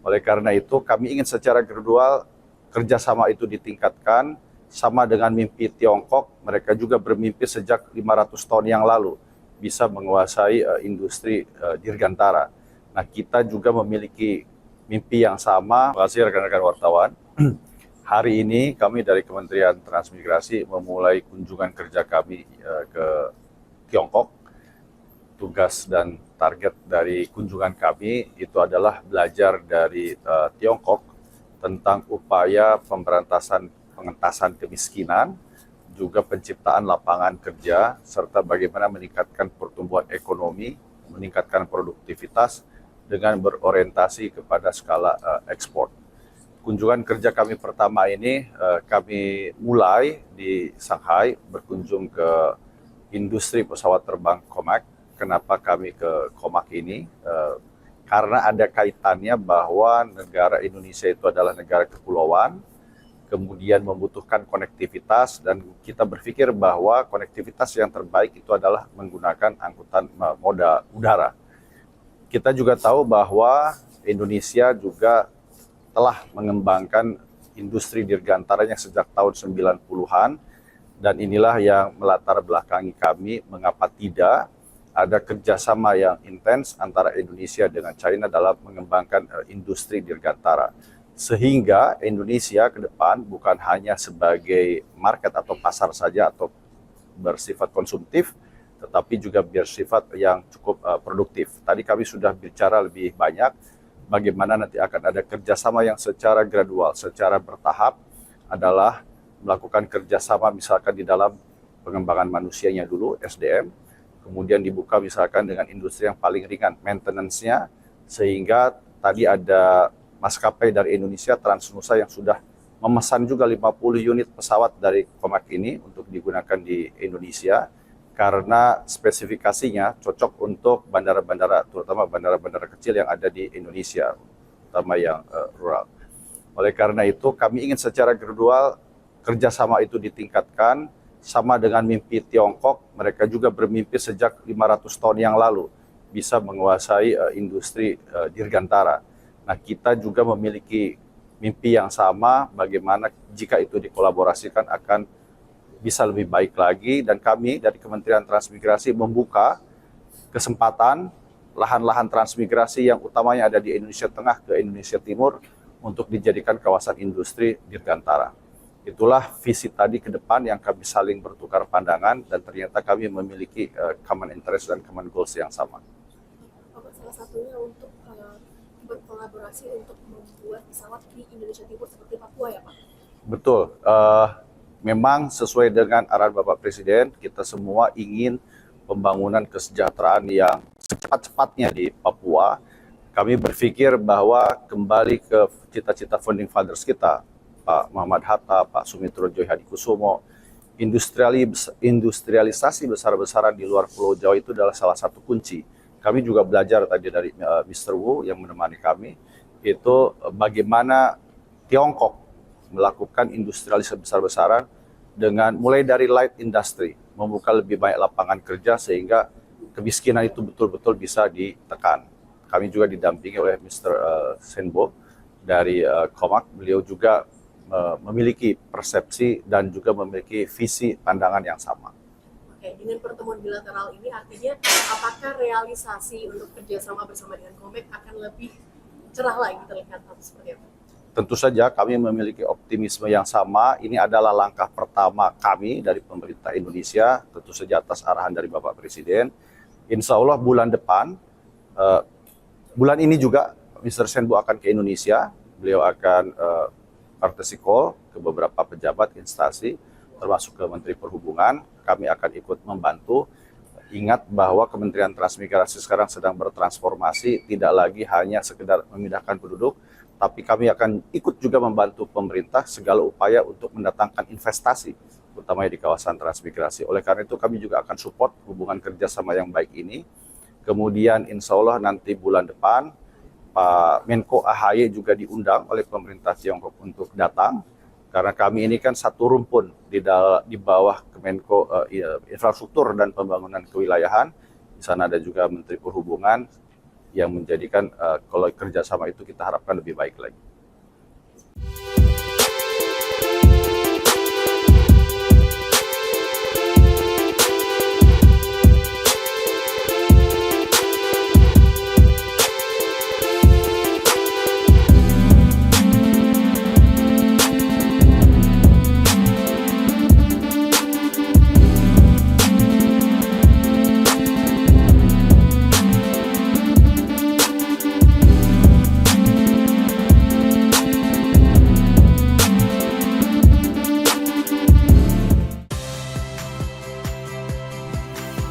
Oleh karena itu, kami ingin secara gradual kerjasama itu ditingkatkan, sama dengan mimpi Tiongkok, mereka juga bermimpi sejak 500 tahun yang lalu bisa menguasai industri dirgantara. Nah, kita juga memiliki mimpi yang sama. Terima kasih rekan-rekan wartawan. Hari ini kami dari Kementerian Transmigrasi memulai kunjungan kerja kami ke Tiongkok. Tugas dan target dari kunjungan kami itu adalah belajar dari Tiongkok tentang upaya pengentasan kemiskinan, juga penciptaan lapangan kerja, serta bagaimana meningkatkan pertumbuhan ekonomi, meningkatkan produktivitas dengan berorientasi kepada skala ekspor. Kunjungan kerja kami pertama ini kami mulai di Shanghai, berkunjung ke industri pesawat terbang Comac. Kenapa kami ke Comac ini? Karena ada kaitannya bahwa negara Indonesia itu adalah negara kepulauan, kemudian membutuhkan konektivitas, dan kita berpikir bahwa konektivitas yang terbaik itu adalah menggunakan angkutan moda udara. Kita juga tahu bahwa Indonesia juga telah mengembangkan industri dirgantaranya sejak tahun 90-an, dan inilah yang melatar belakangi kami mengapa tidak ada kerjasama yang intens antara Indonesia dengan China dalam mengembangkan industri dirgantara. Sehingga Indonesia ke depan bukan hanya sebagai market atau pasar saja atau bersifat konsumtif, tetapi juga bersifat yang cukup produktif. Tadi kami sudah bicara lebih banyak bagaimana nanti akan ada kerjasama yang secara gradual, secara bertahap, adalah melakukan kerjasama misalkan di dalam pengembangan manusianya dulu, SDM, kemudian dibuka misalkan dengan industri yang paling ringan, maintenance-nya, sehingga tadi ada maskapai dari Indonesia, Transnusa, yang sudah memesan juga 50 unit pesawat dari Comac ini untuk digunakan di Indonesia, karena spesifikasinya cocok untuk bandara-bandara, terutama bandara-bandara kecil yang ada di Indonesia, terutama yang rural. Oleh karena itu, kami ingin secara gradual kerjasama itu ditingkatkan, sama dengan mimpi Tiongkok, mereka juga bermimpi sejak 500 tahun yang lalu bisa menguasai industri dirgantara. Nah, kita juga memiliki mimpi yang sama, bagaimana jika itu dikolaborasikan akan bisa lebih baik lagi, dan kami dari Kementerian Transmigrasi membuka kesempatan lahan-lahan transmigrasi yang utamanya ada di Indonesia Tengah ke Indonesia Timur untuk dijadikan kawasan industri dirgantara. Itulah visi tadi ke depan yang kami saling bertukar pandangan, dan ternyata kami memiliki common interest dan common goals yang sama. Salah satunya untuk berkolaborasi untuk membuat pesawat di Indonesia Timur seperti Papua ya Pak? Betul, memang sesuai dengan arahan Bapak Presiden, kita semua ingin pembangunan kesejahteraan yang secepat-cepatnya di Papua. Kami berpikir bahwa kembali ke cita-cita founding fathers kita, Pak Muhammad Hatta, Pak Sumitro Joy Hadikusumo, industrialisasi besar-besaran di luar Pulau Jawa itu adalah salah satu kunci. Kami juga belajar tadi dari Mr. Wu yang menemani kami, itu bagaimana Tiongkok melakukan industrialisasi besar-besaran dengan mulai dari light industry, membuka lebih banyak lapangan kerja sehingga kemiskinan itu betul-betul bisa ditekan. Kami juga didampingi oleh Mr. Senbo dari Comac. Beliau juga memiliki persepsi dan juga memiliki visi pandangan yang sama. Oke, dengan pertemuan bilateral ini artinya apakah realisasi untuk kerjasama bersama dengan Comac akan lebih cerah lagi terlihat atau seperti apa? Tentu saja kami memiliki optimisme yang sama. Ini adalah langkah pertama kami dari pemerintah Indonesia, tentu saja atas arahan dari Bapak Presiden. Insya Allah bulan depan, bulan ini juga Mr. Senbo akan ke Indonesia. Beliau akan courtesy call ke beberapa pejabat instansi, termasuk ke Menteri Perhubungan. Kami akan ikut membantu. Ingat bahwa Kementerian Transmigrasi sekarang sedang bertransformasi, tidak lagi hanya sekedar memindahkan penduduk, tapi kami akan ikut juga membantu pemerintah segala upaya untuk mendatangkan investasi, utamanya di kawasan transmigrasi. Oleh karena itu kami juga akan support hubungan kerjasama yang baik ini. Kemudian insya Allah nanti bulan depan, Pak Menko AHY juga diundang oleh pemerintah Tiongkok untuk datang, karena kami ini kan satu rumpun di bawah Kemenko Infrastruktur dan Pembangunan Kewilayahan. Di sana ada juga Menteri Perhubungan yang menjadikan kalau kerjasama itu kita harapkan lebih baik lagi.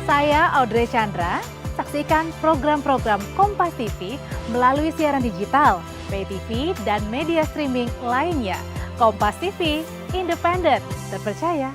Saya Audrey Chandra, saksikan program-program Kompas TV melalui siaran digital, pay TV, dan media streaming lainnya. Kompas TV, independen, terpercaya,